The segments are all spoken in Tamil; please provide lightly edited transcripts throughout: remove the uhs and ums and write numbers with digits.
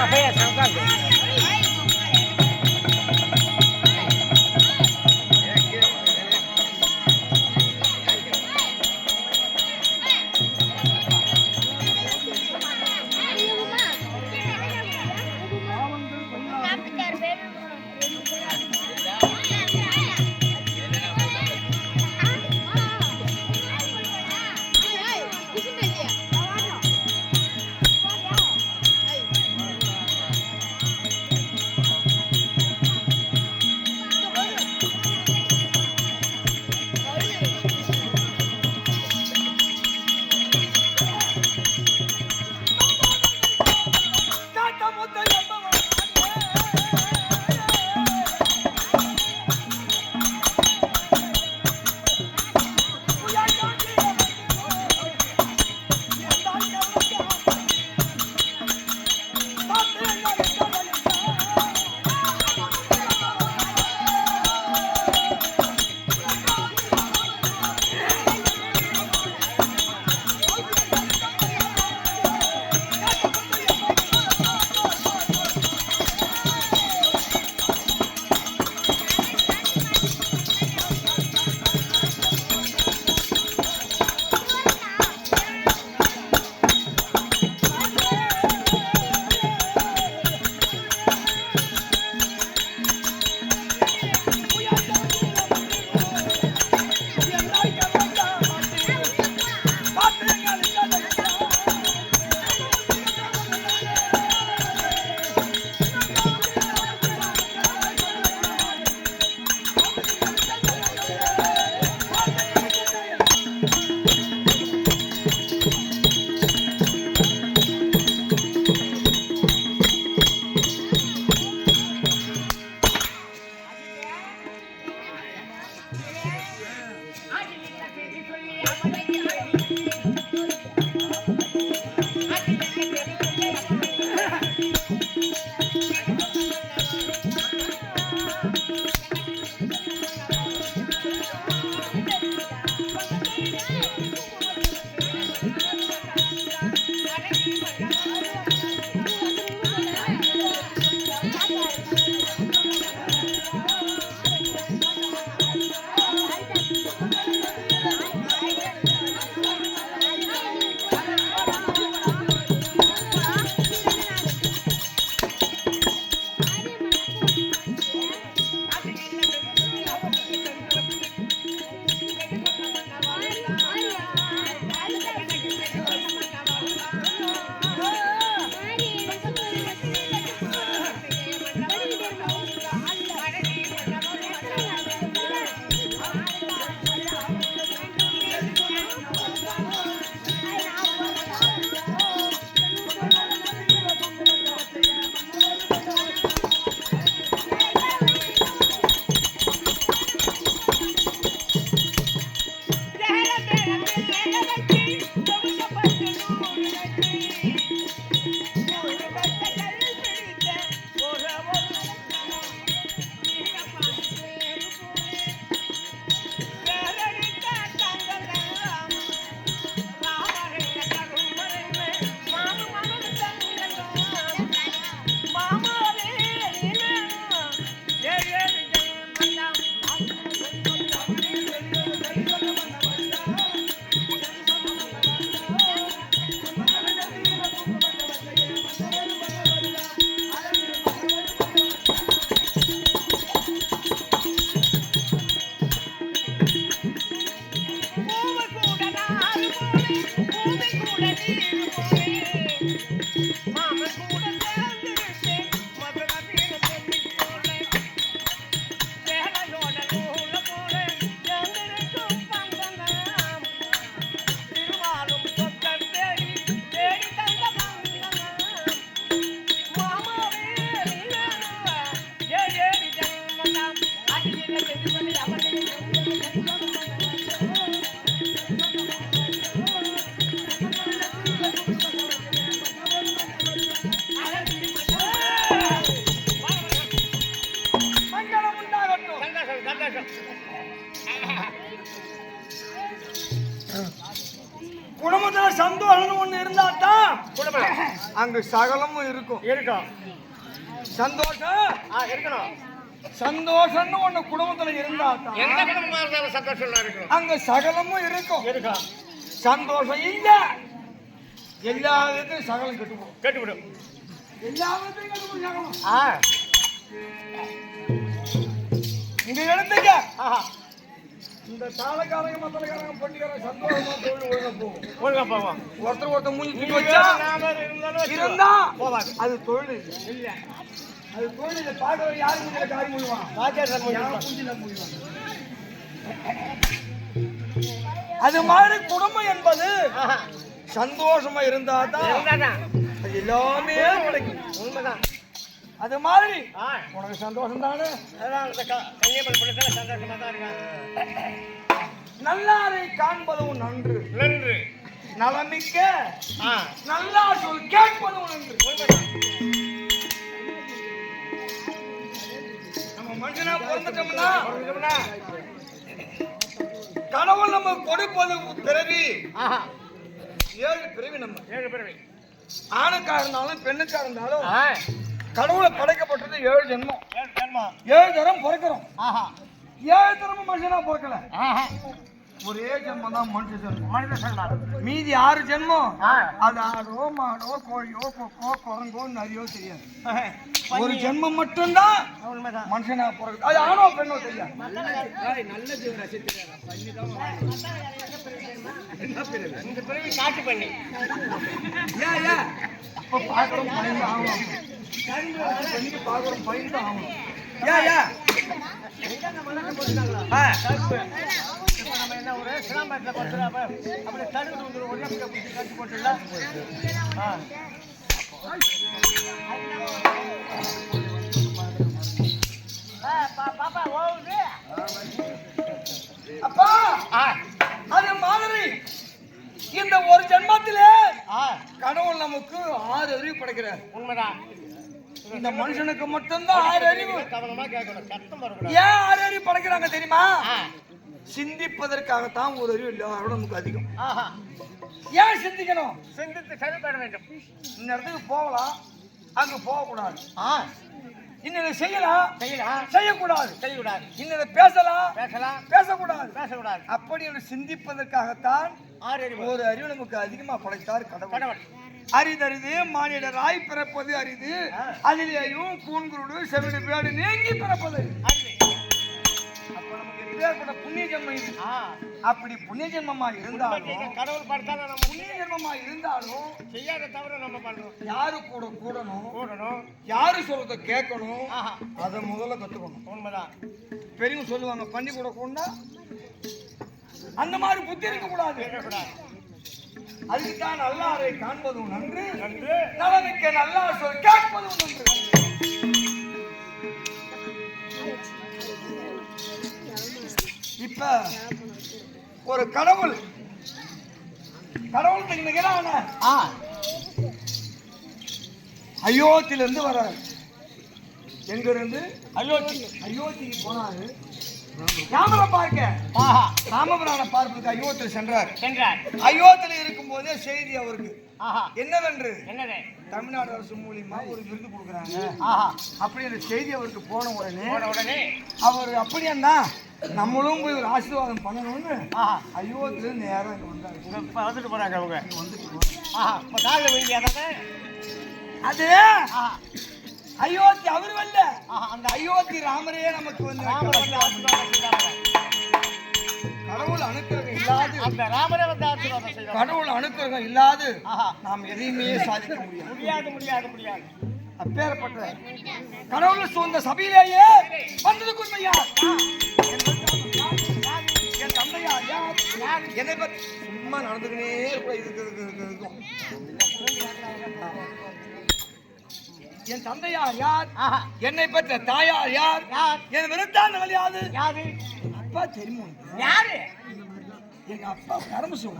I அங்கு சகலமும் இருக்கும். சந்தோஷம் இருக்கணும். சந்தோஷம்னு ஒண்ணு குடும்பத்துல இருந்தா எந்த குடும்பமா இருந்தாலும் சந்தோஷம் இருக்கும். அங்க சகலமும் இருக்கும். சந்தோஷம் இல்ல எல்லா விதத்தையும் சகலம் கெட்டுவிடும். எல்லா விதத்தையும் கெட்டுவிடும் சகலம். இங்க எடுத்துக்க. இந்த தாளக்காரங்க மத்தக்காரங்க பொட்டிக்காரங்க சந்தோஷமா தொழில் ஒழுங்கா போவோம். ஒருத்தர் மூஞ்சி வச்சா இருந்தா அது தொழில் இல்ல. அது தொழில் பாடுற யாரு மூஞ்சில காரி மூடுவான். அது மாதிரி குடும்பம் என்பது சந்தோஷமா இருந்தா தான் அது எல்லாமே கிடைக்கும். உண்மைதான். அது மாதிரி உனக்கு சந்தோஷம் தானே. சந்தோஷமா தான் இருக்காங்க. நல்லாரை காண்பதும் நன்று நன்று. நலமிக்க நல்லா சொல் கேட்பதும் நன்று. நம்ம மனுஷனா பிறந்துட்டோம்னா கடவுள் நம்ம கொடுப்பது பிறவி 7 பிறவி. நம்ம 7 பிறவி. ஆணுக்கா இருந்தாலும் பெண்ணுக்கா இருந்தாலும் கடவுளை படைக்கப்பட்டது 7 ஜென்மம். 7 தரம் பிறக்கிறோம். 7 தரமும் மனுஷனா பிறக்கல. ஒரே ஜென்மம் தான் மனுஷ ஜென்மம். மீதி 6 ஜென்மம் அது ஆடோ மாடோ கோழியோ கொக்கோ குரங்கோ நரியோ தெரியாது. ஒரு ஜென்மம் மட்டும்தான் மனுஷனா பிறகு. அது ஆணோ பெண்ணோ தெரியாது. இந்த பிறவி காட்டு பண்ணி அப்ப பாக்குறோம் பயந்து ஆகணும். பாக்குறோம் பயந்து ஆகணும். நம்ம என்ன ஒரு சிலாம்பரத்தில் கொடுத்துருவோம். அப்படி தடுத்து வந்துடும். ஒரே கட்டி போட்டுல பாப்பா ஓகுது. அப்பா அது மாதிரி இந்த ஒரு ஜென்மத்திலே கடவுள் நமக்கு 6 அறிவு படைக்கிறார். உண்மைதான். இந்த மனுஷனுக்கு மட்டும்தான் 6 அறிவு. கவனமா கேட்கணும். சத்தம் வரக்கூடாது. ஏன் 6 அறிவு படைக்கிறாங்க தெரியுமா? சிந்திப்பதற்காகத்தான் ஒரு அறிவு எல்லாரோட நமக்கு அதிகம். ஏன் சிந்திக்கணும்? சிந்தித்து செயல்பட வேண்டும். இந்த இடத்துக்கு போகலாம், அங்க போகக்கூடாது. இன்னதை செய்யலாம், செய்யக்கூடாது. இன்னதை பேசலாம், பேசக்கூடாது. அப்படி சிந்திப்பதற்காகத்தான் ஒரு அறிவு நமக்கு அதிகமா படைத்தார் கடவுள். அரிதறிது மானிடராய் பிறப்பது அரிது, அதிலேயும் கூன்குருடு செவிடு பேடு நீங்கி பிறப்பது. அப்ப நமக்கு எப்பேற்பட்ட புண்ணிய ஜென்மம் இது. அப்படி புண்ணிய ஜென்மமா இருந்தாலும் கடவுள் படைத்தாலும் நம்ம புண்ணிய ஜென்மமா இருந்தாலும் செய்யாத தவிர நம்ம பண்றோம். யாரு கூட கூடணும், யாரு சொல்றத கேட்கணும், அதை முதல்ல கத்துக்கணும். உண்மைதான். பெரியவங்க சொல்லுவாங்க பண்ணி கூட கூடா அந்த மாதிரி புத்தி இருக்க கூடாது. அதுக்குத்தான் நல்லாரை காண்பதும் நன்று, நலமிக்க நல்லா சொல் கேட்பதும் நன்று. இப்ப ஒரு கடவுள் அயோத்தியிலிருந்து வர்றாரு. எங்க இருந்து? அயோத்திக்கு போனாரு. ராமரை பார்க்க, ராமபிரான பார்ப்பதற்கு அயோத்தியில் சென்றார். அயோத்தியில் இருக்கும் போதே செய்தி அவருக்கு என்னவென்று தமிழ்நாடு அரசு மூலியமா ஒரு விருது கொடுக்குறாங்க. அப்படி அந்த செய்தி அவருக்கு போன உடனே அவர் அப்படின்னா நம்மளும் போய் ஒரு ஆசீர்வாதம் பண்ணணும்னு அயோத்தியில நேரம் இங்க வந்தாரு. வந்துட்டு போறாங்க. அவங்க அது அயோத்தி அவர் வரல, அந்த அயோத்தி ராமரே நமக்கு வந்து கடவுள் அனுக்கிரகம் இல்லாது, அந்த ராமரே வந்து ஆசீர்வாதம் செய்வார். கடவுள் அனுக்கிரகம் இல்லாது நாம் எதையுமே சாதிக்க முடியாது. அப்பேற்பட்ட கடவுள் சூழ்ந்த சபையிலேயே வந்ததுக்கு உண்மையா என் தந்தையா யார்? என்னை பற்றி சும்மா நடந்துக்கினே இருக்கும். என் தந்தையார் யார்? என்னை பெற்ற தாயார் யார்? என் விருத்தாந்தங்கள் யாரு? அப்பா தெரியுமா? யாரு? எங்க அப்பா பரமசிவம்.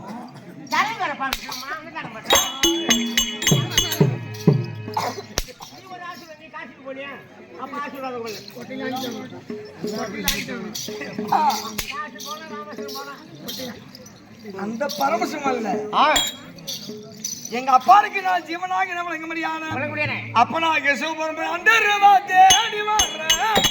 அந்த பரமசிவம் அல்ல, எங்க அப்பாருக்கு நான் ஜீவனாக நம்ம எங்க முடியான அப்பனாக சிவபெருமான் அந்த ரூபா தேடி வர்றேன்.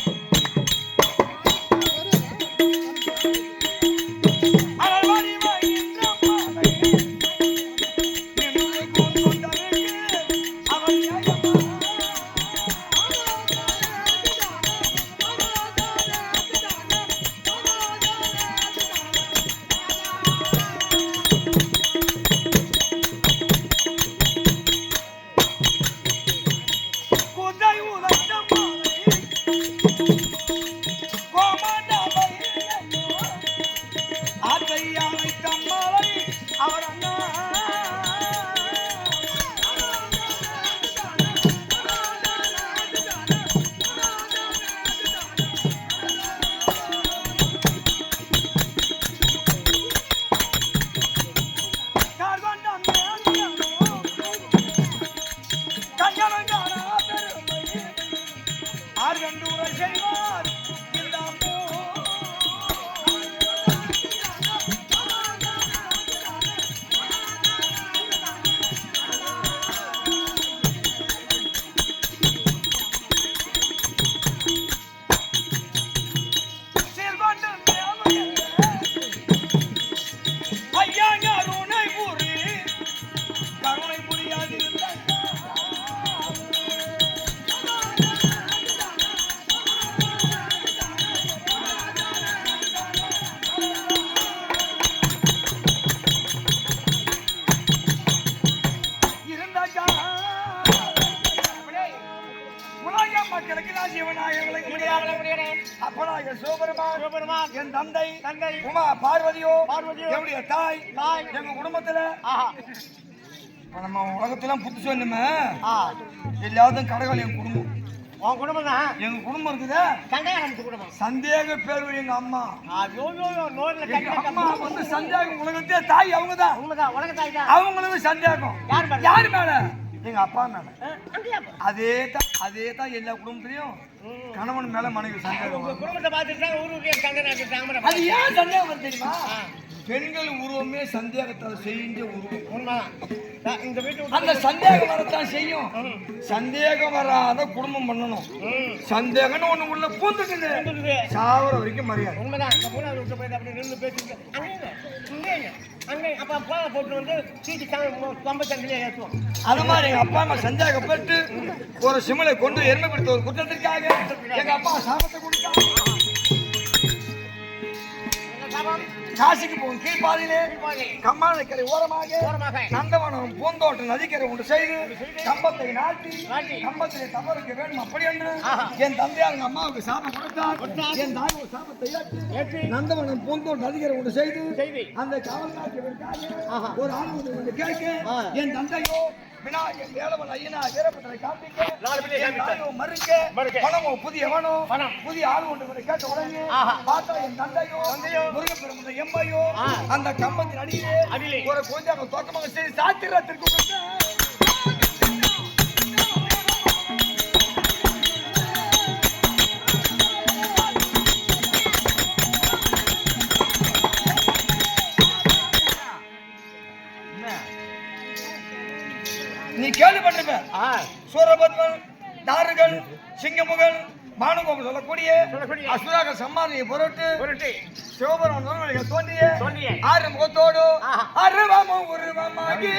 என் தந்தை உமா பார்வதியோ என்னுடைய தாய் எங்க குடும்பத்துல நம்ம உலகத்துல புத்து சொன்னுமே எல்லாத்தையும் கடவுள் என் குடும்பம் உன் குடும்பம் தான் எங்க குடும்பம் இருக்குதா சந்தேக பேர் எங்க அம்மா அம்மா வந்து சந்தேகம் உலகத்தே தாய் அவங்கதான் அவங்களுக்கு சந்தேகம் யாரு மேல எங்க அப்பா மேல அதேதான் எல்லா குடும்பத்திலையும் கணவன் மேல மனைவி சந்தேகம் அது ஏன் சந்தேகம் வருது தெரியுமா பெண்கள் உருவமே சந்தேகத்தால் செய்ய உருவம் அந்த சந்தேகம் வரத்தான் செய்யும் சந்தேகம் வராத குடும்பம் பண்ணணும் சந்தேகம்னு ஒண்ணு உள்ள பூந்துக்குது சாவர வரைக்கும் மரியாதை அது மாதிரி எங்க அப்பா அம்மா சந்தேகப்பட்டு ஒரு சிமலை கொண்டு எருமை பிடித்த ஒரு குற்றத்திற்காக எங்க அப்பா சாபத்தை கொடுத்தாங்க காசிக்கு போகும் கீழ்பாதையிலே கம்மாளக்கரை ஓரமாக நந்தவனம் பூந்தோட்டம் நதிக்கரை ஒன்று செய்து கம்பத்தை நாட்டி கம்பத்திலே தவறுக்கு வேண்டும் அப்படி என்று என் தந்தையார் எங்க அம்மாவுக்கு சாபம் கொடுத்தார் என் தாய் ஒரு சாபத்தை ஏற்றி நந்தவனம் பூந்தோட்டம் நதிக்கரை ஒன்று செய்து அந்த காவல் காட்சியதற்காக ஒரு ஆண் வந்து கேட்க என் தந்தையோ விநாயகர் வேலவன் ஐயனா வீரபத்திரை காப்பிக்க மறுக்க பணமோ புதியவனோ புதிய ஆள் ஒன்று கேட்ட உடனே பார்த்தா என் தந்தையோ முருகப்பெருமுடைய எம்மையோ அந்த கம்பத்தின் அடியிலே ஒரு கொஞ்சம் தோட்டமாக சரி சாத்திரத்திற்கு நீ கேள்விப்பட்டிருப்ப சூரபத்மன் தாருகள் சிங்கமுகன் மானுகோபம் சொல்லக்கூடிய அசுராக சம்மானியை பொருட்டு சிவபெருமான் தோன்றிய ஆறு முகத்தோடு அருவமும் உருவமாகி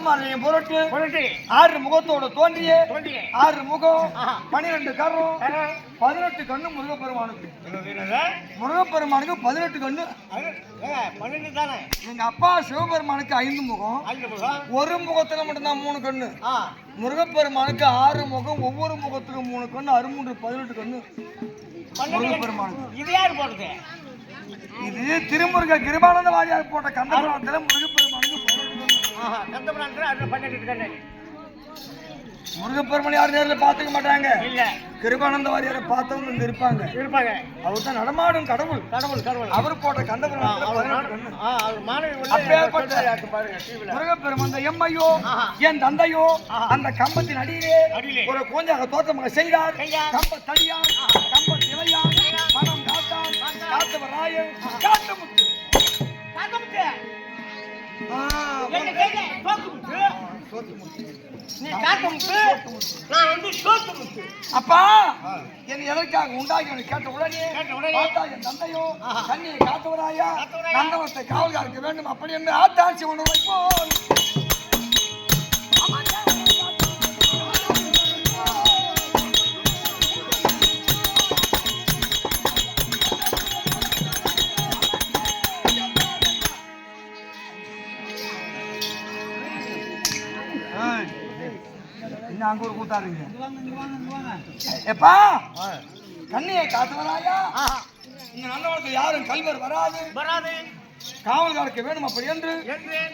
முகமாலையும் பொருட்டு 6 முகத்தோட தோன்றிய 6 முகம் 12 கரம் 18 கண்ணு முருகப்பெருமானுக்கு. முருகப்பெருமானுக்கு 18 கண்ணு. எங்க அப்பா சிவபெருமானுக்கு 5 முகம், ஒரு முகத்துல மட்டும்தான் 3 கண்ணு. முருகப்பெருமானுக்கு 6 முகம், ஒவ்வொரு முகத்துக்கும் 3 கண்ணு, 18 கண்ணு முருகப்பெருமானுக்கு. இது யாரு போடுறது? இது திருமுருக கிருபானந்த வாரியார் போட்ட கந்தபுராணத்துல முருகப்பெருமானுக்கு 12 கண்ணு. முருகப்பெருமான் யாரும் நேர்ல பாத்துக்க மாட்டாங்க. இல்ல, கிருபானந்த வாரியாரை பார்த்தவங்க இங்க இருப்பாங்க. அவர் தான் நடமாடும் கடவுள். அவர் போட்ட கந்தபுராணத்துல முருகப்பெருமான் எம்மையோ என் தந்தையோ அந்த கம்பத்தின் அடியிலே ஒரு கோஞ்சாக தோற்றமாக செய்தார். கம்ப தடியான், கம்ப திரையான், மனம் காத்தான், காத்தவர் ராயன், காத்தமுத்து. அப்பா என் எதற்காக உண்டாகி கேட்ட உடனே பார்த்தா என் தந்தையோ கண்ணியை காத்தவராயா நந்தவத்தை காவல்காருக்கு வேண்டும் அப்படி என்று ஆத்தாட்சி ஒன்று வைப்போம். அங்க ஒரு கூத்தாருங்க. எப்பா கண்ணியை காத்துவராயா இந்த நல்லவனுக்கு யாரும் கல்வர் வராது காவல்காருக்கு வேணும் அப்படி என்று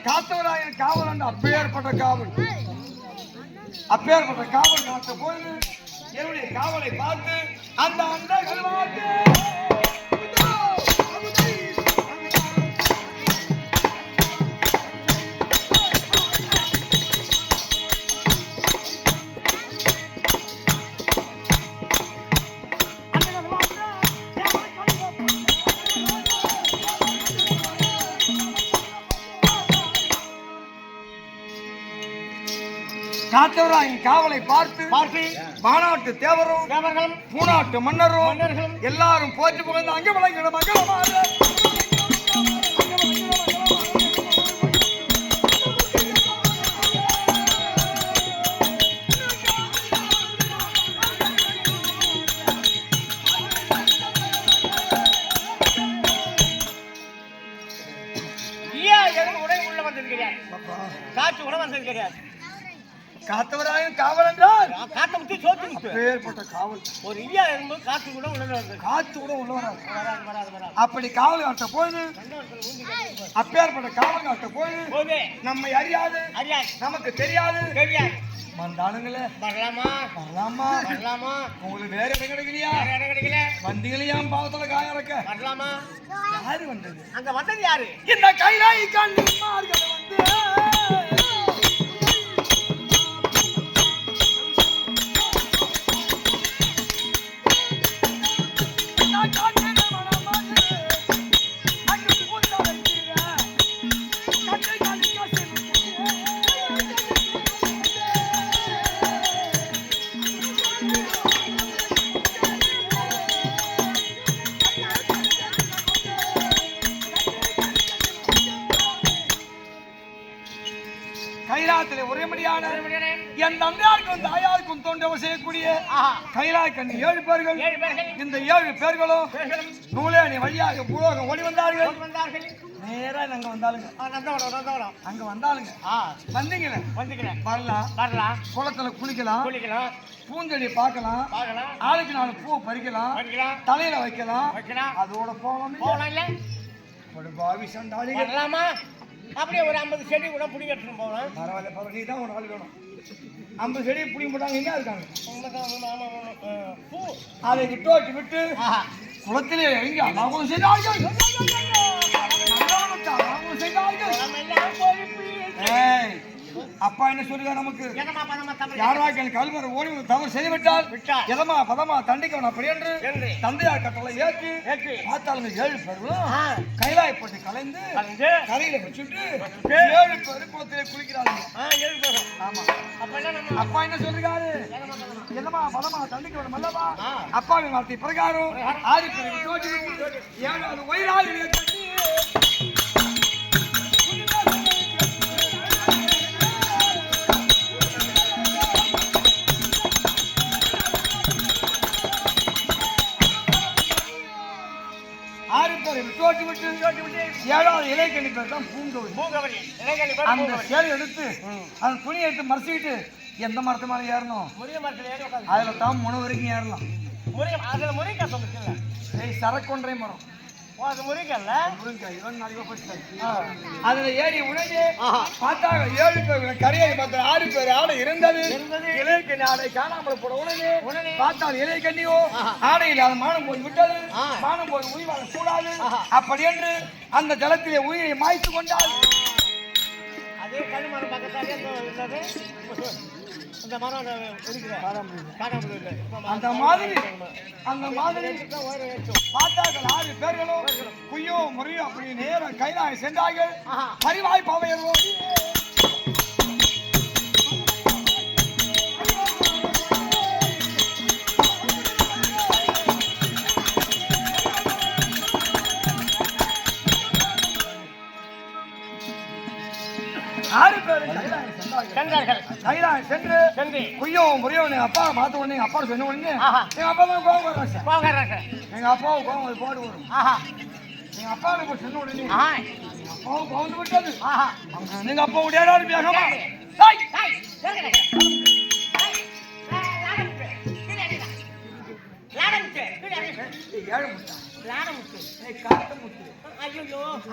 காத்தவராயன் காவல் என்று அப்பேற்பட்ட காவல் காத்த போது என்னுடைய காவலை பார்த்து அந்த காத்தவராயன் காவலை பார்த்து மாநாட்டு தேவரும் பூநாட்டு மன்னரும் எல்லாரும் போற்றி புகழ்ந்து அங்கே விளங்கிட மங்களமாக காற்று கூட வந்தது கிடையாது. காத்தவராயன் காவல் என்றால் காத்தமுத்து சோத்து அப்பேற்பட்ட காவல். ஒரு ஐயா இருக்கும்போது காத்து கூட உள்ள வராது. அப்படி காவல் காட்ட போது அப்பேற்பட்ட காவல் காட்ட போது நம்மை அறியாது நமக்கு தெரியாது வந்தானுங்களே வரலாமா உங்களுக்கு வேற இடம் கிடைக்கலையா வந்தீங்களையா பாவத்துல காய இறக்க வரலாமா? யாரு வந்தது? அங்க வந்தது யாரு? இந்த கைலாய் கண்ணிமார்கள் வந்து கைலாயத்திலே ஒரேபடியான என் தந்தையாருக்கும் தாயாருக்கும் தோன்றவர் செய்யக்கூடிய கைலாய கண்ணி 7 பேர்கள். இந்த 7 பேர்களும் நூலேணி வழியாக பூலோகம் ஓடி வந்தார்கள். நேரா அங்க வந்தாலுங்க அங்க வந்தாலுங்க வந்தீங்களே வரலாம் குளத்துல குளிக்கலாம் பூஞ்செடி பார்க்கலாம் ஆளுக்கு 4 பூ பறிக்கலாம் தலையில வைக்கலாம் அதோட போகலாம். பாவி சண்டாளி வரலாமா? அப்படியே ஒரு 50 செடி கூட புடி கட்டணும் போகலாம். பரவாயில்ல நீ தான் ஒரு ஆள் வேணும். 50 செடி புடி போட்டாங்க என்ன இருக்காங்க பூ அதை விட்டு குளத்திலே இறங்கி அவங்க செய்தார்கள். அப்பா என்ன சொல்லுங்க நமக்கு யாராக கல்வரை ஓடி தவறு செய்துவிட்டால் எதமா பதமா தண்டிக்கணும் அப்படி என்று தந்தையார் கட்டளை ஏற்றி பார்த்தாலுங்க 7 பேர்களும் கைலாயப்பட்டு கலைந்து கரையில வச்சுட்டு 7 பேரு குளத்திலே குளிக்கிறாங்க. ஆமா அப்பா என்ன சொல்றாரு எதமா பதமா தண்டிக்கணும் அல்லவா? அப்பாவின் வார்த்தை பிரகாரம் 6 பேருக்கு 7வது வயிறாக கட்டி விட்டு விட்டு ஏழாவது இலைக்கண்ணி பேர் தான் பூங்கவரி. அந்த சேலை எடுத்து அந்த துணியை எடுத்து மறைச்சிக்கிட்டு எந்த மரத்து மேலே ஏறணும்? முருகை மரத்துல ஏறி அதுல தான் முனை வரைக்கும் ஏறலாம். அதுல முருங்கை சொல்லுச்சுல்ல, சரக்கொன்றை மரம் அது முருங்கல்ல, முருங்காய் அதுல ஏறி உடனே பார்த்தாங்க 7 பேர் கரையை பார்த்த 6 பேர் ஆடை இருந்தது. இலைக்கண்ணி ஆடை காணாமல் போட உடனே பார்த்தால் இலைக்கண்ணியோ ஆடை இல்லாத மானம் போய் விட்டது. மானம் போய் உயிர் வாழ கூடாது அப்படி என்று அந்த ஜலத்திலே உயிரை மாய்த்து கொண்டால் அதே கழுமரம் பக்கத்தாலே இருந்தது. அந்த மரம் அந்த மாதிரி பார்த்தார்கள் 6 பேர்களும் குய்யோ முறையோ அப்படி நேரம் கைலாய சென்றார்கள். பரிவாய் பாவையர்களோ கைலாயம் சென்று குய்யோ முறையோ எங்க அப்பா மாத்த உடனே எங்க அப்பா சொன்ன உடனே எங்க அப்பா தான் கோவம் வர்றாங்க. எங்க அப்பாவும் கோவம் போடு வரும். எங்க அப்பா சொன்ன உடனே அப்பாவும் கோவம் விட்டது. நீங்க அப்பா உடையாரு வேகமா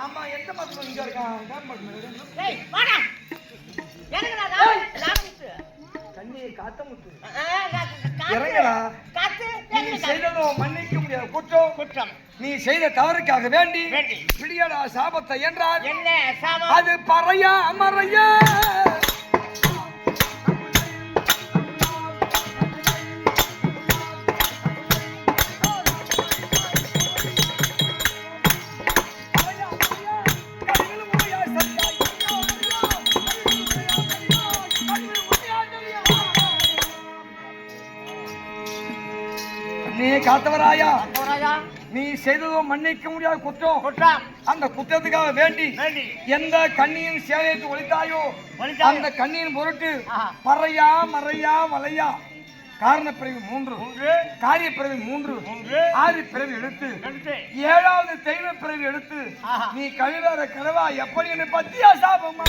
ஆமா எந்த மக்கள் இங்க இருக்கான்? நீ செய்ததோ மன்னிக்க முடியாது குற்றம். நீ செய்த தவறுக்காக வேண்டி பிடியடா சாபத்தை என்றார். அது பறையா அமரையா காத்தவராயா, நீ செய்ததோ மன்னிக்க முடியாத குற்றம். அந்த குற்றத்துக்காக வேண்டி எந்த கண்ணியின் சேவையை ஒழித்தாயோ அந்த கண்ணியின் பொருட்டு பறையா மறையா வலையா காரண பிறகு 3 காரிய பிறகு 3 ஆதி பிறகு எடுத்து 7வது தெய்வ பிறகு எடுத்து நீ கழுவார கரவா எப்படி என்ன பத்தியா சாபம்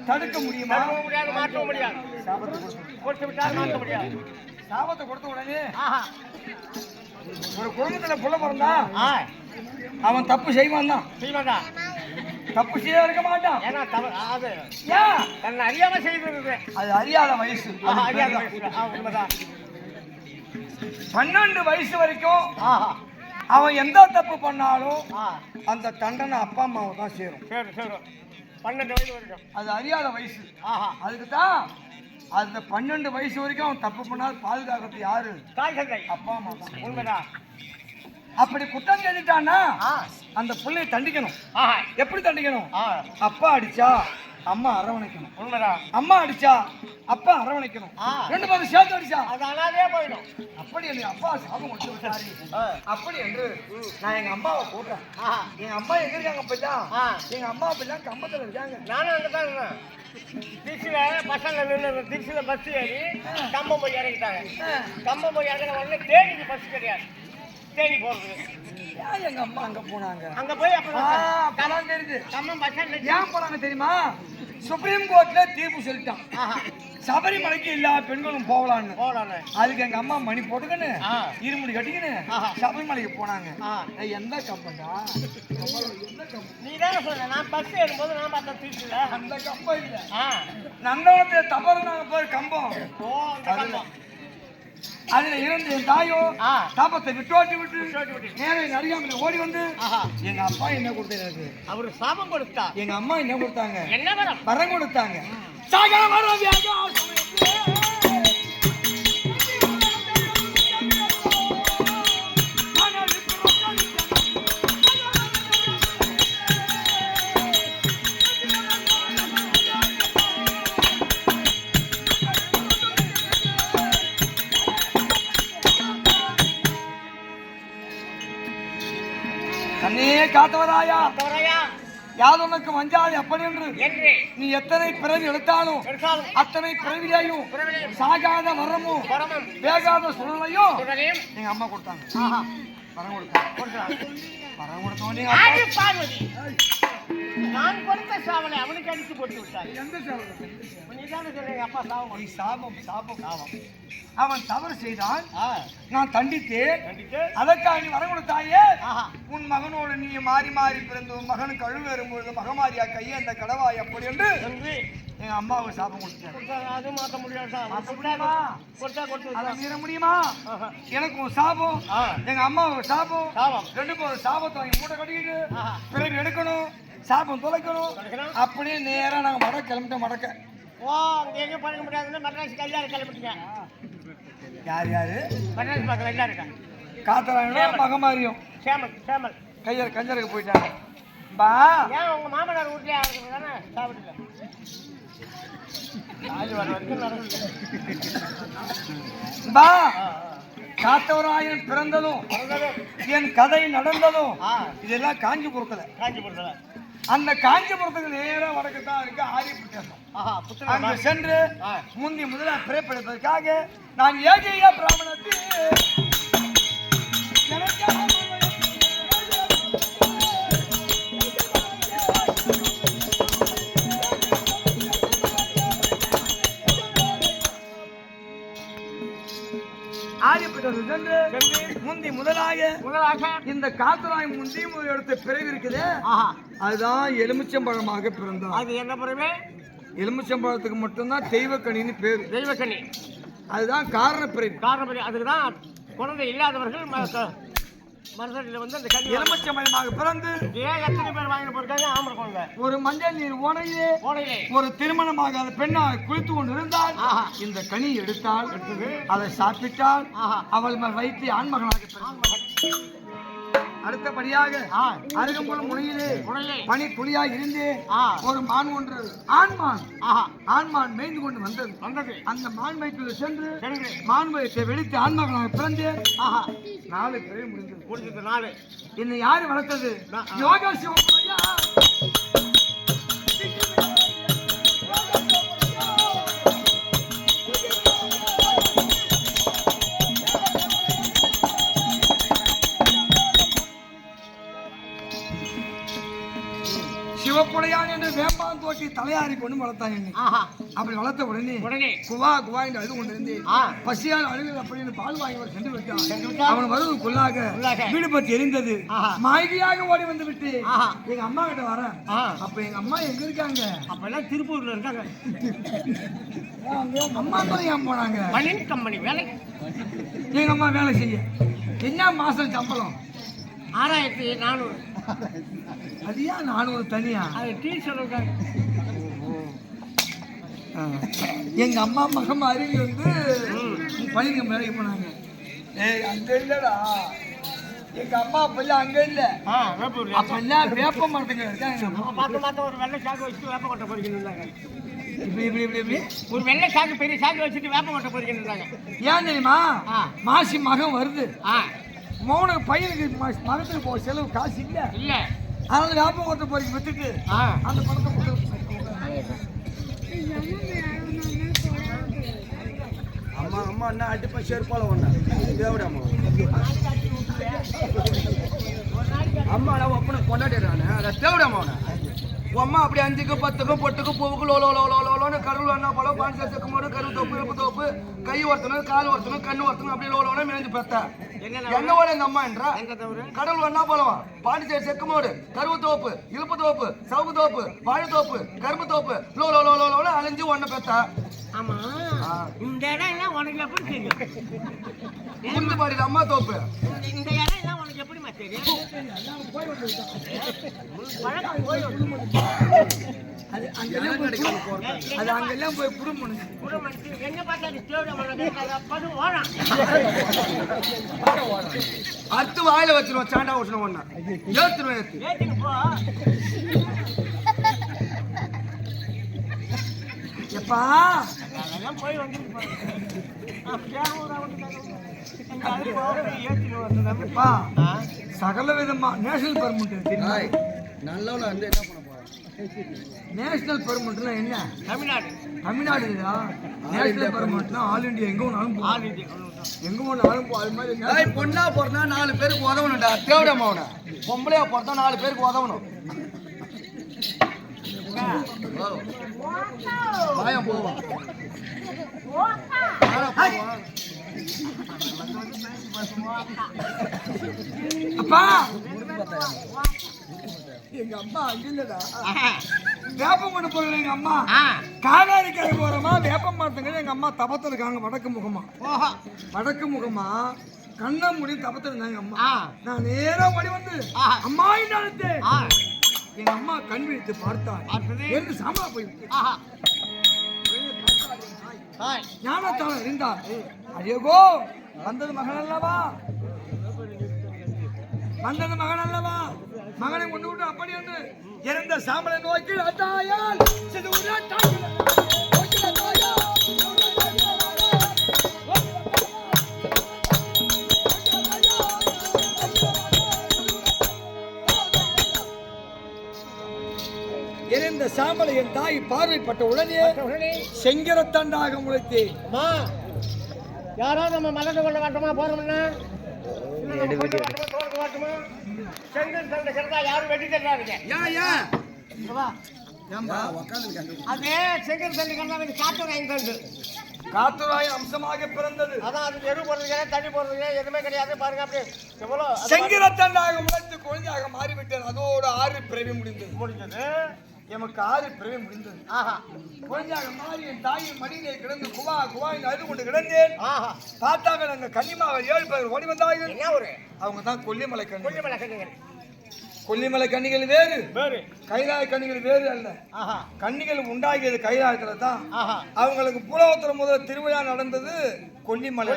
தடுக்க முடியுமா? மாற்ற முடியாது. சாபத்தை கொடுத்த உடனே ஒரு குடும்பத்துல புள்ள பிறந்தா அவன் தப்பு செய்வான் தான். தப்பு செய்ய இருக்க மாட்டான். அறியாம செய்து அது அறியாத வயசு. 12 வயசு வரைக்கும் அவன் எந்த தப்பு பண்ணாலும் அந்த தண்டனை அப்பா அம்மாவை தான் சேரும். 12 வயசு வரைக்கும் அது அறியாத வயசு. அதுக்கு தான் அந்த 12 வயசு வரைக்கும் அவன் தப்பு பண்ணால் பாதுகாக்கிறது யாரு? அப்பா அம்மா தான். உண்மைதான். அப்படி குற்றம் செஞ்சுட்டான்னா அந்த பிள்ளையை தண்டிக்கணும். எப்படி தண்டிக்கணும்? அப்பா அடிச்சா அம்மா அரவணைக்கணும். உண்மைதான். அம்மா அடிச்சா அப்பா அரவணைக்கணும். 2 பேரும் சேர்த்து அடிச்சா அது அனாதையா போயிடும். அப்படி என்று அப்பா சாபம் கொடுத்து விட்டாரு. அப்படி என்று நான் எங்க அம்மாவை போட்டேன். எங்க அம்மா எங்க இருக்காங்க போயிட்டா? எங்க அம்மா போயிட்டா கம்பத்துல இருக்காங்க. நானும் அங்கதான் இருந்தேன். திருச்சியில பசங்க நின்று திருச்சியில பஸ் ஏறி கம்பம் போய் இறங்கிட்டாங்க. கம்பம் போய் இறங்கின உடனே தேனிக்கு பஸ் கிடையாது. தேனி போறது எங்க அம்மா அங்க போனாங்க. அங்க போய் அப்பதான் தெரியுது கம்பம் பஸ் ஏன் போனாங்க தெரியுமா? சுப்ரீம் கோர்ட்ல தீர்ப்பு சொல்லிட்டான் சபரிமலைக்கு எல்லா பெண்களும் போகலான்னு. அதுக்கு எங்க அம்மா மணி போட்டுக்கன்னு இருமுடி கட்டிக்கின்னு சபரிமலைக்கு போனாங்க. எந்த கம்பண்டா? நீ தானே சொன்ன. நான் பஸ் ஏறும்போது நான் பார்த்தேன் திருச்சியில அந்த கம்பம் இல்ல. நந்தவனத்துல தவறு நாங்க போய் கம்பம் அதுல இருந்து என் தாயோ தாபத்தை விட்டு நேரம் அறியாமல் ஓடி வந்து எங்க அப்பா என்ன கொடுத்தாரு? அவரு சாபம் கொடுத்தா. எங்க அம்மா என்ன கொடுத்தாங்க? என்ன வரம் கொடுத்தாங்க. காத்தவராயா தவறையா யாதொன்னுக்கு வஞ்சாது அப்படி என்று என்று நீ எத்தனை பிறவி எடுத்தாலும் எடுத்தாலும் அத்தனை பிறவிலையும் பிறவிலையும் சாகாத வரமும் வரமும் வேகாத சூழலையும் சுடலையும் எங்க அம்மா கொடுத்தாங்க. ஆஹா வரம் கொடுத்தாங்க. கொடுத்தார். வரம் கொடுத்தோன்னே ஆதி பார்வதி நான் கொடுத்த சாவலை அவனுக்கு அடித்து போட்டு விட்டார். எந்த சாபம்? நீதானே சொல்றீங்க அப்பா சாவம் நீ சாபம் சாபம் சாபம். அவன் தவறு செய்தான், ஆ நான் தண்டித்தேன். கண்டித்து அதற்காக நீ வரம் கொடுத்தாயே. ஆஹா உன் மகனோடு நீ மாறி மாறி பிறந்து உன் மகனுக்கு கழுவு வரும்பொழுது மகமாரியா கையை அந்த கடவாய் அப்படி என்று என்று எங்க அம்மாவுக்கு சாபம் கொடுத்தாங்க. கொடுத்தாங்க. அது மாற்ற முடியாது சார். மாத்த முடியுமா? கொடுத்தா கொடுத்து அதை மீற முடியுமா? ஆஹா எனக்கு ஒரு சாபம், ஆ எங்க அம்மாவுக்கு சாபம். சாபம் ரெண்டு பேரும் சாபத்தை வாங்கி மூட்டை கட்டிக்கிட்டு ஆஹா பிறகு எடுக்கணும், சாபம் தொலைக்கணும். தொலைக்கணும். அப்படியே நேரா நாங்க மடக்க கிளம்பிட்டோம். மடக்க ஓ அங்கே எங்கேயும் பழக முடியாதுன்னு மெட்ராஸ் எல்லாரும் கிளம்பிட்டீங்க. யார் யாரு? மெட்ராஸ் பக்கம் எல்லாரும் இருக்காங்க. காத்தராயனும் மகமாரியும் சேமல் சேமல் கையர் கஞ்சருக்கு போயிட்டாங்க. பா ஏன் உங்க மாமனார் வீட்லயே இருக்குது தானே சாப்பிடல ராஜு வர வரைக்கும் நடக்குது. பா காத்தவராயன் பிறந்ததும் என் கதை நடந்ததும் ஆ இதெல்லாம் காஞ்சிபுரத்துல. காஞ்சிபுரத்துல அந்த காஞ்சிபுரத்துக்கு நேரா வடக்கு தான் இருக்கு ஆரியப்பட்டேசம். ஆஹா அங்கு புத்தகம் சென்று ஆ முந்தி முதல பிறப்பெடுப்பதற்காக நான் ஏகையா பிராமணத்தில் ஆரியப்பட்டது சென்று முந்தி முதலாக இந்த காத்தராய் முந்தி முதல் எடுத்த பிறகு இருக்குது. ஆஹா அதுதான் எலுமிச்சம்பழமாக பிறந்தான். அது என்ன பிறவே? எலுமிச்சம்பழத்துக்கு மட்டும்தான் தெய்வக்கணின்னு பேரு. தெய்வக்கனி. அதுதான் காரண பிறவி. காரணம் அதுக்கு தான் குழந்தை இல்லாதவர்கள் மருத்துவத்தில் வந்து அந்த கல்வி எலுமிச்சம்பழமாக பிறந்து ஏன் எத்தனை பேர் வாங்கிட்டு போயிருக்காங்க? ஆம்பளை குழந்தை ஒரு மஞ்சள் நீர் ஓடையிலே ஓடையிலே ஒரு திருமணமாகாத பெண்ணாக குளித்து கொண்டு இருந்தால் ஆஹா இந்த கனி எடுத்தால் எடுத்தது அதை சாப்பிட்டால் ஆஹா அவள் மேல் வைத்து ஆண்மகனாக பிறந்தான். அடுத்தபடியாக ஆ அருகம்புலம் முனையிலே உடனே பனி துளியாக இருந்து ஆ ஒரு மான் ஒன்று ஆண்மான் ஆஹா ஆண்மான் மேய்ந்து கொண்டு வந்தது. வந்தது அந்த மான் வயிற்றில் சென்று சென்று மான் வயிற்றை வெடித்து ஆண்மகனாக பிறந்து ஆஹா 4 பிறவி முடிந்தது. முடிஞ்சது 4. என்னை யாரு வளர்த்தது? நான். யோகா சிவபுரையா. சிவப்புடையான் என்று வேம்பான் தோட்டி தலையாரி கொண்டு வளர்த்தான் என்னை. ஆஹா அப்படி வளர்த்த உடனே உடனே குவா குவா என்று அழுது கொண்டிருந்தேன். ஆ பசியால் அழுது அப்படின்னு பால் வாங்கி அவர் சென்று விட்டான். சென்று விட்டான். அவன் வருவதற்குள்ளாக உள்ளாக. வீடு பற்றி எரிந்தது. ஆஹா. மாய்கையாக ஓடி வந்து விட்டு ஆஹா எங்க அம்மா கிட்ட வரேன். ஆ அப்ப எங்க அம்மா எங்க இருக்காங்க? அப்பெல்லாம் திருப்பூர்ல இருக்காங்க. அம்மா தான் ஏன் போனாங்க? மணின் கம்பெனி வேலை. எங்க அம்மா வேலை செய்ய என்ன மாசம் சம்பளம்? 6400. அது ஏன் 400 தனியா? அது டீ சொல்லுறாங்க. எங்க அம்மா மகன் அருகே வந்து பையங்க வேலைக்கு போனாங்க. ஏய் அங்க இல்லடா, எங்க அம்மா பையன் அங்க இல்ல. வேப்பூர்ல அப்ப எல்லாம் வேப்ப மரத்துக்கு இருக்காங்க. மாத்த ஒரு வெள்ளை சாக்கு வச்சுட்டு வேப்ப கொட்டை பொறிக்கணும். இப்படி இப்படி இப்படி இப்படி ஒரு வெள்ளை சாக்கு பெரிய சாக்கு வச்சுட்டு வேப்ப கொட்டை பொறிக்கணும். ஏன் தெரியுமா? ஆ. மாசி மகன் வருது. ஆ மௌனுக்கு பையனுக்கு மகத்துக்கு போக செலவு காசு இல்ல. இல்ல அதனால வேப்ப கொட்டை பொறிக்க வித்துட்டு ஆ அந்த பணத்தை கொடுத்து அம்மா அம்மா என்ன அடிப்பா செருப்பால ஒண்ணா தேவட அம்மா அம்மா நான் ஒப்பனை கொண்டாடிடுறானே அதை தேவட அம்மா அம்மா அப்படி 5க்கு 10க்கு பொட்டுக்கு பூவுக்கு லோலோன்னு கடவுள் என்ன போல பான் சேர்த்துக்கு போது கரு தோப்பு இழுப்பு தோப்பு கை ஒருத்தனும் கால் ஒருத்தனும் கண்ணு ஒருத்தனும் அப்படி லோலோன்னு மேய்ஞ்சு பெத்த என்னவோட இந்த அம்மா என்றா கடவுள் என்ன போலவா பாண்டிச்சேரி செக்கு மோடு கருவு தோப்பு இழுப்பு தோப்பு சவுக்கு தோப்பு வாழை தோப்பு கரும்பு தோப்பு லோலோன்னு அலைஞ்சு ஒன்ன பெத்தா. ஆமா இந்த இடம் எல்லாம் உனக்கு எப்படி தெரியும்? முந்து பாடியில் அம்மா தோப்பு இந்த இடம் எல்லாம் உனக்கு எப்படிமா தெரியும்? பழக்கம் போய் அது அங்கெல்லாம் போய் குடும்பம் எங்க பார்த்தா பது ஓடம் அத்து வாயில வச்சிருவோம் சாண்டா ஓட்டணும் ஒண்ணா ஏத்துருவேன் ஏத்துக்கு போ. எப்பா அதெல்லாம் போய் வந்துட்டு எப்பா சகல விதமா நேஷனல் பெர்மிட் தெரியுமா? நல்லவள வந்து என்ன பண்ண போறான்? நேஷனல் பெர்மிட்னா என்ன? தமிழ்நாடு தமிழ்நாடுதா? நேஷனல் பெர்மிட்னா ஆல் இந்தியா எங்க வேணாலும் போகலாம். எங்க வேணாலும் அது மாதிரி பொண்ணா போறனா 4 பேருக்கு உதவணும்டா. தேவடமா அவன பொம்பளையா போறதா 4 பேருக்கு உதவணும். வாயம் போவா அப்பா எங்க அம்மா இல்லடா. வேப்பம் கொண்டு போறல எங்க அம்மா காவேரி கரை போறோமா வேப்பம் மரத்துங்க எங்க அம்மா தபத்துல இருக்காங்க. வடக்கு முகமா வடக்கு முகமா கண்ண முடி தபத்துல இருந்தாங்க அம்மா. நான் நேரா ஓடி வந்து அம்மா என்று எங்க அம்மா கண் விழித்து பார்த்தார். என்று சாமா போயிட்டு ஞானத்தால் அறிந்தார். ஐயோ வந்தது மகன் அல்லவா, வந்தது மகன் அல்லவா, மகனை கொண்டு விட்டு அப்படி வந்து இறந்த சாம்பலை நோக்கி அத்தாயால் எரிந்த சாம்பலை என் தாய் பார்வைப்பட்ட உடனே செங்கிரத்தண்டாக முளைத்தே. யாராவது நம்ம மலர்ந்து கொள்ள மாட்டோமா போறோம்னா செங்கல் தண்டை கிடந்தா யாரும் வெட்டி தர்றாருங்க. அதே செங்கல் தண்டை கிடந்தா காட்டுறாங்க தண்டு காத்துராய் அம்சமாக பிறந்தது. அதான் அது எரு போடுறதுக்கு தண்ணி போடுறதுக்கு எதுவுமே கிடையாது. பாருங்க அப்படி எவ்வளோ செங்கிரத்தண்டாக முளைத்து குழந்தையாக மாறிவிட்டேன். அதோடு 6 பிறவி முடிந்தது. எமக்கு 6 பிறவி முடிந்தது. குழந்தையாக மாறி என் தாயின் மடியிலே கிடந்து குவா குவா என்று அழுது கொண்டு கிடந்தேன். பார்த்தாங்க நாங்க கன்னிமாவை 7 பேர் ஓடி வந்தார்கள். என்ன ஒரு அவங்க தான் கொல்லிமலை கண்ணி. கொல்லிமலை கண்ணிகள் கொல்லிமலை கன்னிகள் வேறு, வேறு கைலாய கன்னிகள் வேறு அல்ல. கன்னிகள் உண்டாகியது கைலாயத்துல தான். அவங்களுக்கு புலவத்துல முதல் திருவிழா நடந்தது கொல்லிமலை.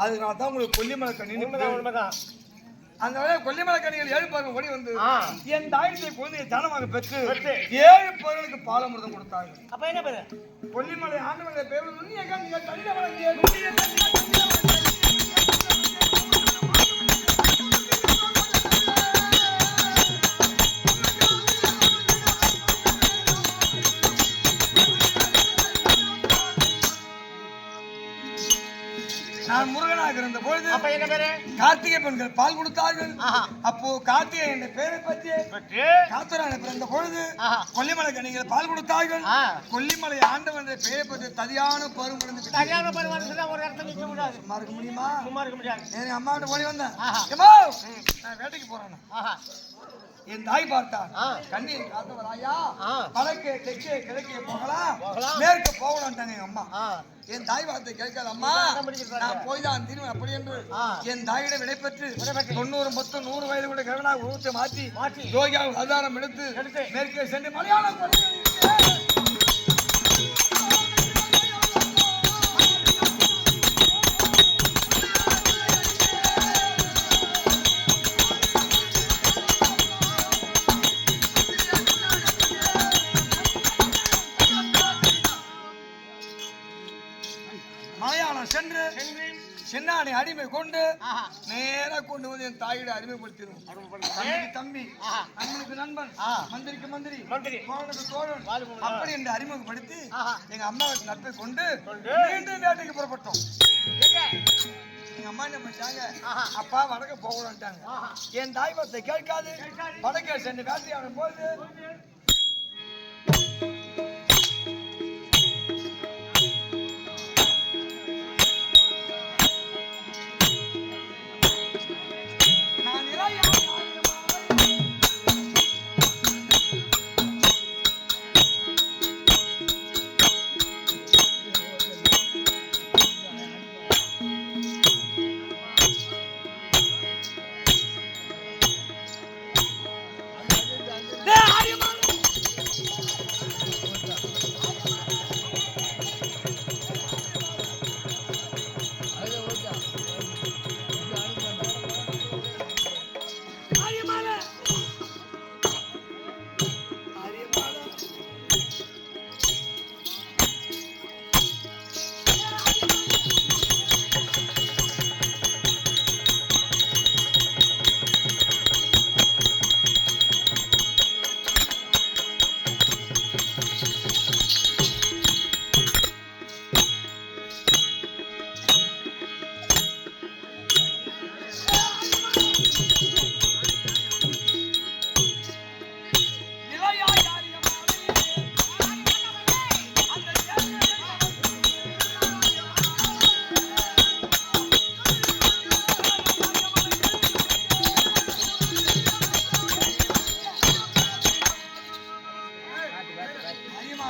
அதனால தான் உங்களுக்கு கொல்லிமலை கண்ணி. உண்மைதான். அந்த கொல்லிமலை கன்னிகள் 7 பேர்கள் ஓடி வந்து என் தாயினுடைய குழந்தையை தானமாக பெற்று 7 பேர்களுக்கு பாலமிர்தம் கொடுத்தார்கள். அப்ப என்ன பேரு? கொல்லிமலை ஆண்டவனுடைய பேர் நான் முருகனாக இருந்த பொழுது அப்ப என்ன பேரு? கார்த்திகை பெண்கள் பால் கொடுத்தார்கள். அப்போ கார்த்திகை என்ற பெயரை பற்றி காத்துரான பிறந்த பொழுது கொல்லிமலை கன்னிகள் பால் கொடுத்தார்கள். கொல்லிமலை ஆண்டவன் பெயரை பற்றி ததியான பருவம் முடிந்து சரியான பருவம் ஒரு இடத்துல நிக்க முடியாது. சும்மா இருக்க முடியுமா? சும்மா இருக்க முடியாது. என் அம்மாவோட ஓடி வந்தேன். நான் வேட்டைக்கு போறேன். என் தாய் பார்த்தார். கண்ணீர் காத்தவராயா வடக்கே தெற்கே கிழக்கே போகலாம், மேற்க போகலான்ட்டாங்க எங்க அம்மா. என் தாய் வார்த்தை கேட்காத அம்மா, நான் போய் தான் திரும்ப அப்படி என்று என் தாயிட விடை பெற்று 90 10 100 வயது கூட கிழவனாக உருவத்தை மாற்றி யோகியாக ஆதாரம் எடுத்து மேற்கே சென்று மலையாளம் சென்று சென்னானை அடிமை கொண்டு நேரா கொண்டு வந்து என் தாயிட அடிமைப்படுத்திடுவோம். தம்பி, அண்ணனுக்கு நண்பன், மந்திரிக்கு மந்திரி, தோழனுக்கு தோழன், அப்படி என்று அறிமுகப்படுத்தி எங்க அம்மாவுக்கு நட்பை கொண்டு மீண்டும் வேட்டைக்கு புறப்பட்டோம். எங்க அம்மா என்ன பண்ணிட்டாங்க, அப்பா வடக்க போகலான்ட்டாங்க. என் தாய் வார்த்தை கேட்காது வடக்க சென்று வேட்டையாடும் போது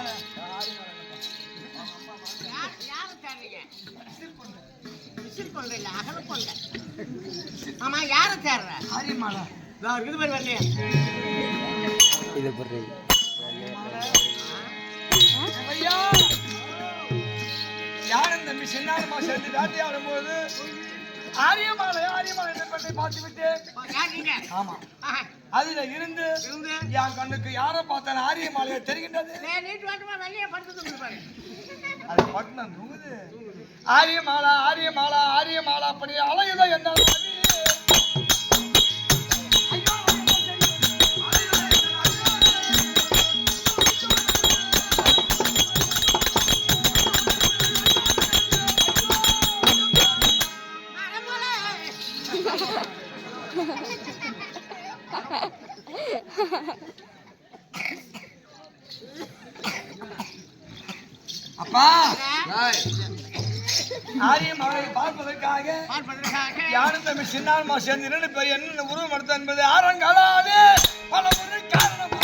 மாலை யாரை தேடுறீங்க? விசில் கொள்றீங்க, அகல கொள்ள. ஆமா, யாரை தேடுற? ஆரிய மாலை இது மாதிரி வரலையா? ஐயா யாரும் தம்பி சின்னாரமா சேர்ந்து வேட்டையாடும் போது ஆரியமாலை என்ன பண்ணி பார்த்து விட்டு யார் நீங்க? ஆமா அதுல இருந்து என் கண்ணுக்கு யாரை பார்த்தாலும் ஆரியமாலையை தெரிகின்றது. நீட்டு வாட்டுமா வெளியே படுத்து பாரு. அது பட்டணம் தூங்குது. ஆரியமாலா அப்படி அலையுதோ என்ன அப்பா ஆரியமாலை பார்ப்பதற்காக யாரும் தம்பி சின்னாரமா சேர்ந்து 2 பேர் என்னென்ன உருவம் எடுத்த என்பது ஆரங்காலாலே பல முறை காரணமாக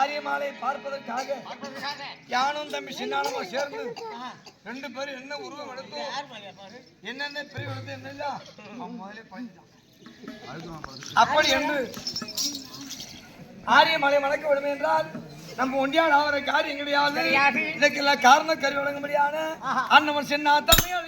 ஆரியமாலை பார்ப்பதற்காக யானும் தம்பி சின்னாரமா சேர்ந்து 2 பேரும் என்ன உருவம் எடுத்தோம் என்னென்ன பெரிய எடுத்து என்ன முதலே பண்ணிட்டான். அப்படி என்று ஆரியமலை மணக்க விடும் என்றால் நம்ம ஒண்டியால் ஆகிற காரியம் கிடையாது. இதற்கெல்லாம் காரணம் கருவி வழங்கும்படியான அண்ணவன் சின்ன தம்மையா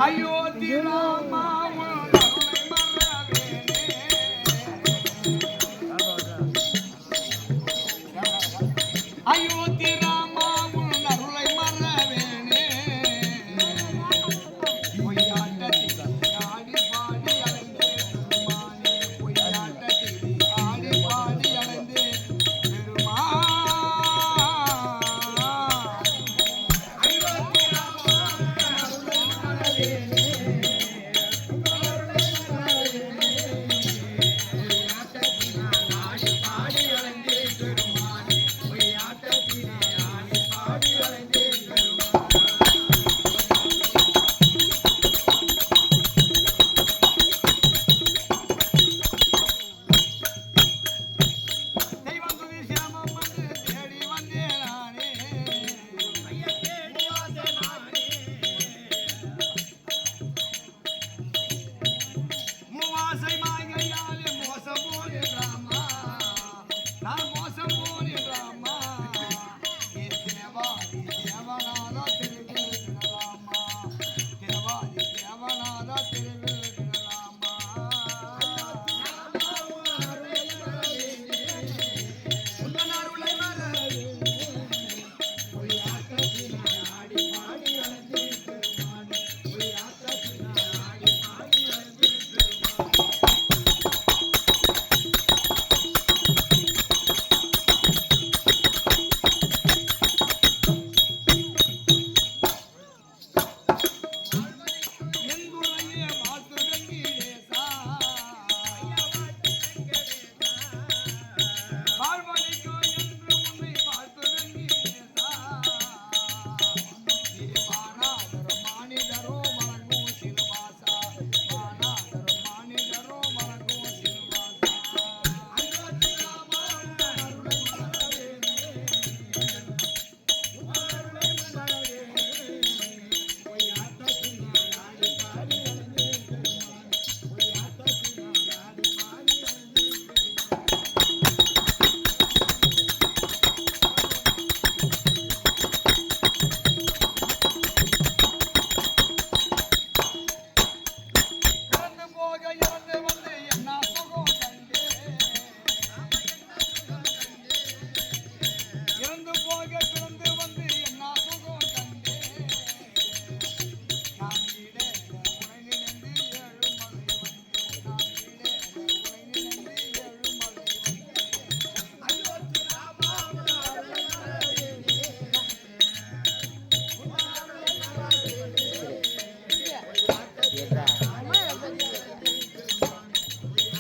ஐயோ தீராமா ஐயோ தீராமா அருளை மறவேனே பொய்யாட்டத்தில் ஆடி பாடி அலைந்தே பெருமானே பொய்யாட்டத்தில் ஆடி பாடி அலைந்தே பெருமான் ஐயோ தீராமா அருளை மறவேனே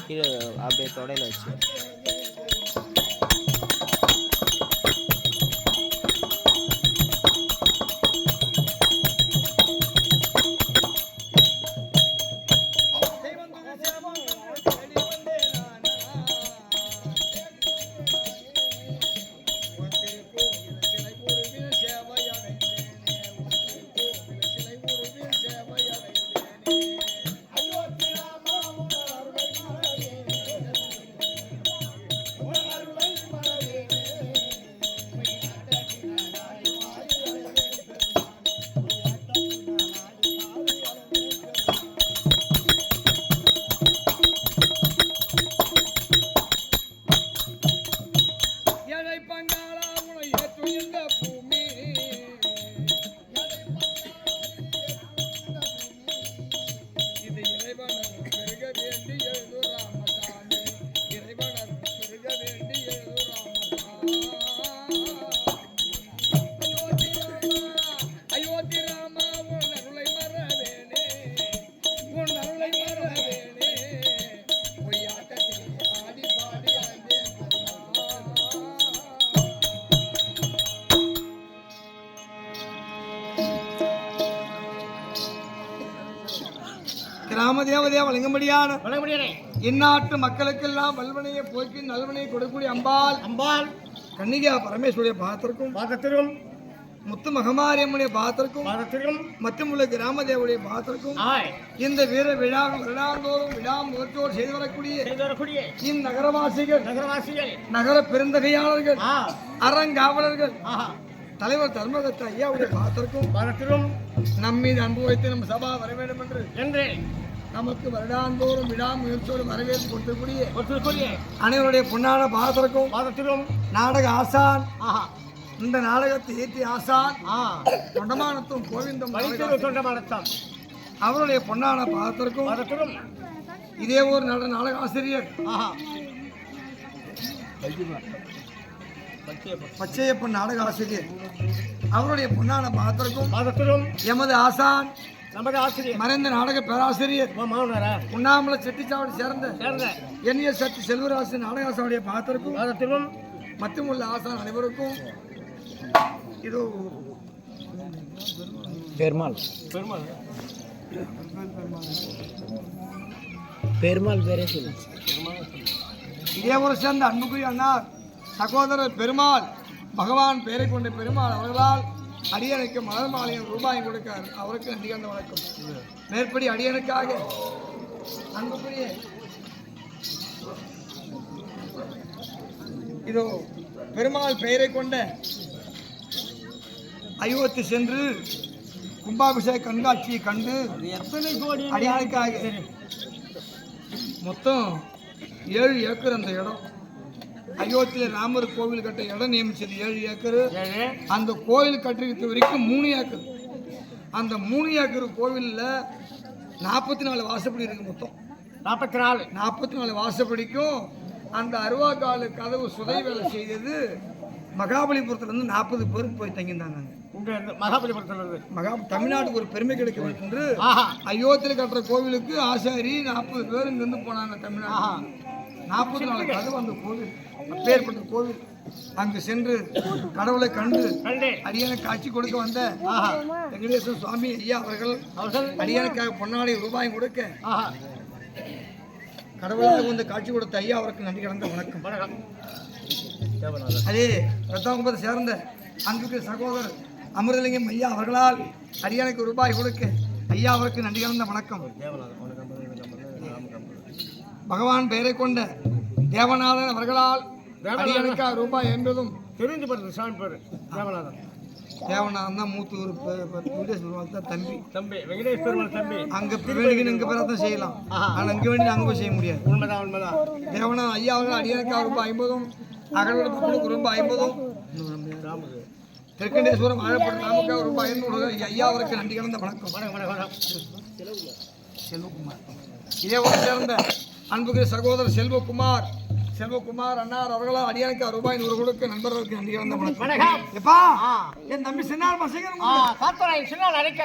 கீழே அப்படியே தொடையில வச்சு கிராமதேவதையா வழங்கும்படியான இந்நாட்டு மக்களுக்கெல்லாம் வல்வனையை போக்கி நல்வனையை கொடுக்கக்கூடிய அம்பாள் கன்னிகா பரமேஸ்வரிய பாத்திரக்கும் முத்து மகமாரியம்மனுடைய பாத்திரக்கும் மற்றும் உள்ள கிராமதேவனுடைய பாத்திரக்கும் இந்த வீர விழா வருடாந்தோறும் விழா முகத்தோடு செய்து வரக்கூடிய இந்நகரவாசிகள் நகர பெருந்தகையாளர்கள் அறங்காவலர்கள் தலைவர் தர்மதத்த ஐயாவுடைய பாத்திரக்கும் நம்மீது அன்பு வைத்து நம் சபா வர வேண்டும் என்று நமக்கு வருடாந்தோறும் விழா முயற்சியோடு வரவேற்று கொடுக்கக்கூடிய அனைவருடைய பொன்னான பாத்திரக்கும் நாடக ஆசான் இந்த நாடகத்தை ஏற்றி ஆசான் தொண்டமானத்தும் கோவிந்தம் அவருடைய பொன்னான பாத்திரக்கும் இதே ஒரு நாடக ஆசிரியர் பச்சையப்பன் நாடக ஆசிரியர் அவருடைய பொன்னான பாத்திரக்கும் எமது ஆசான் மறைந்த நாடக பேராசிரியர் உண்ணாமலை செட்டிச்சாவடி சேர்ந்த எண்ணிய சக்தி செல்வராசு நாடகாசாவுடைய பாத்திரக்கும் மற்றும் உள்ள ஆசான் அனைவருக்கும் இதோ பெருமாள் பேரே சொல்லு இதே ஒரு சேர்ந்த அன்புக்குரிய அண்ணார் சகோதரர் பெருமாள் பகவான் பெயரை கொண்ட பெருமாள் அவர்களால் அடியனுக்கு மலர் மாலையும் ரூபாயும் கொடுக்கார் அவருக்கு நன்றி கண்ட வணக்கம். மேற்படி அடியனுக்காக அன்புக்குரிய இதோ பெருமாள் பெயரை கொண்ட அயோத்தி சென்று கும்பாபிஷேக கண்காட்சியை கண்டு அடியானுக்காக மொத்தம் 7 ஏக்கர் அந்த இடம் அயோத்தியில் ராமர் கோவில் கட்ட இடம் நியமிச்சது 7 ஏக்கர். அந்த கோவில் கட்டிருக்க வரைக்கும் 3 ஏக்கர். அந்த 3 ஏக்கர் கோவிலில் 44 வாசப்படி இருக்கு. மொத்தம் 44 வாசப்படிக்கும் அந்த அருவாக்கால கதவு சுதை வேலை செய்தது மகாபலிபுரத்துலேருந்து 40 பேருக்கு போய் தங்கியிருந்தாங்க. தமிழ்நாட்டுக்கு ஒரு பெருமை கிடைக்க வேண்டும் என்று அயோத்தியில் கட்டுற கோவிலுக்கு ஆசாரி 40 பேர் இங்கிருந்து போனாங்க. தமிழ்நாடு 44 கதவு அந்த கோவில், அப்பேற்பட்ட கோவில். அங்கு சென்று கடவுளை கண்டு அடியனை காட்சி கொடுக்க வந்த வெங்கடேஸ்வர சுவாமி ஐயா அவர்கள் அடியனுக்காக பொன்னாடி ரூபாயும் கொடுக்க கடவுளாக வந்து காட்சி கொடுத்த ஐயா அவருக்கு நன்றி கலந்த வணக்கம். அதே ரத்தாங்குப்பத்தை சேர்ந்த அன்புக்கு சகோதரர் அமிர்தலிங்கம் ஐயா அவர்களால் அடியனுக்கு ரூபாய் கொடுக்க ஐயா அவருக்கு நன்றி கலந்த வணக்கம். பகவான் பெயரை கொண்ட தேவநாதன் அவர்களால் அடியனுக்காக ரூபாய் 80 தெரிஞ்சு பாருங்க. சாமி பேரு தேவநாதன். தேவநாதன் தான் மூத்தூர் தம்பி வெங்கடேஷ் பெருமாள் தம்பி. அங்க வேணுக்கு இங்க பிறதான் செய்யலாம், ஆனா இங்க வேண்டி அங்க போய் செய்ய முடியாது. உண்மைதான். தேவநாதன் ஐயா அவர்கள் அடியனுக்காக ரூபாய் 50, அகலோட பப்பனுக்கு ரூபாய் 50, திருக்கண்டேஸ்வரம் ஆழப்பட்ட நாமக்காக ரூபாய் 500 ஐயா அவருக்கு நன்றி கலந்த வணக்கம். செல்வகுமார் இதே ஒரு சேர்ந்த அன்புக்கு சகோதரர் செல்வகுமார் அண்ணார் அவர்களால் அடியானுக்கு ரூபாய் 100 கொடுக்க நண்பர்களுக்கு நன்றி கலந்த வணக்கம். எப்பா என் தம்பி சின்னால் பசங்க சின்னால் அழைக்க